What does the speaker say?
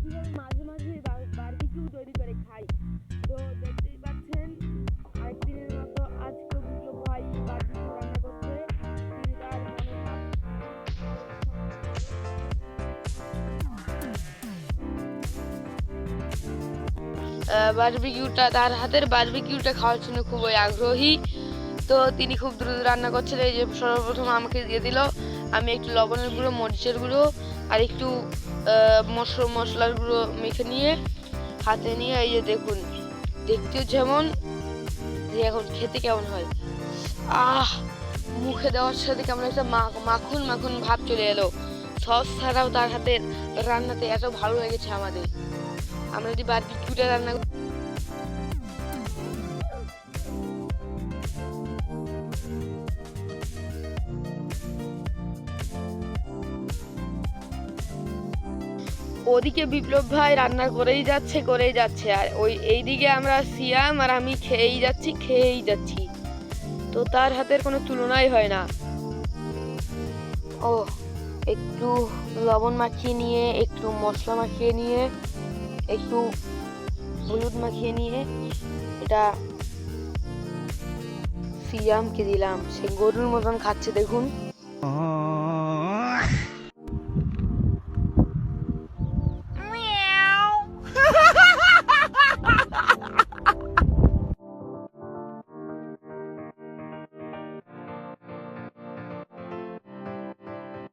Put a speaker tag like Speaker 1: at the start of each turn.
Speaker 1: কিভাবে মাঝে মাঝে বারবিকিউ তৈরি করে খাই। তো দেখতেই পাচ্ছেন আরেকদিনের মতো আজকে বিপ্লব ভাই বারবিকিউ রান্না করছে। তিনি তার বারবিকিউটা, তার হাতের বারবিকিউটা খাওয়ার জন্য খুবই আগ্রহী। তো তিনি খুব দ্রুত রান্না করছেন। এই যে সর্বপ্রথম আমাকে দিয়ে দিল, আমি একটু লবণের গুঁড়ো, মরিচের গুঁড়ো আর একটু মশলার গুঁড়ো মেখে নিয়ে হাতে নিয়ে, এই যে দেখুন, দেখতেও যেমন, এখন খেতে কেমন হয়। মুখে দেওয়ার সাথে কেমন একটা মাখন মাখন ভাব চলে এলো। সস ছাড়াও তার হাতের রান্নাতে এত ভালো লেগেছে আমাদের। আমরা যদি বারবিকিউটা রান্না ওদিকে বিপ্লব ভাই রান্না করেই যাচ্ছে আর এইদিকে আমরা সিয়াম আর আমি খেয়েই যাচ্ছি। তো তার হাতের কোনো তুলনাই হয় না। ও একটু লবণ মাখিয়ে নিয়ে, একটু মশলা মাখিয়ে নিয়ে, একটু হলুদ মাখিয়ে নিয়ে এটা সিয়ামকে দিলাম। সে গরুর মতন খাচ্ছে দেখুন।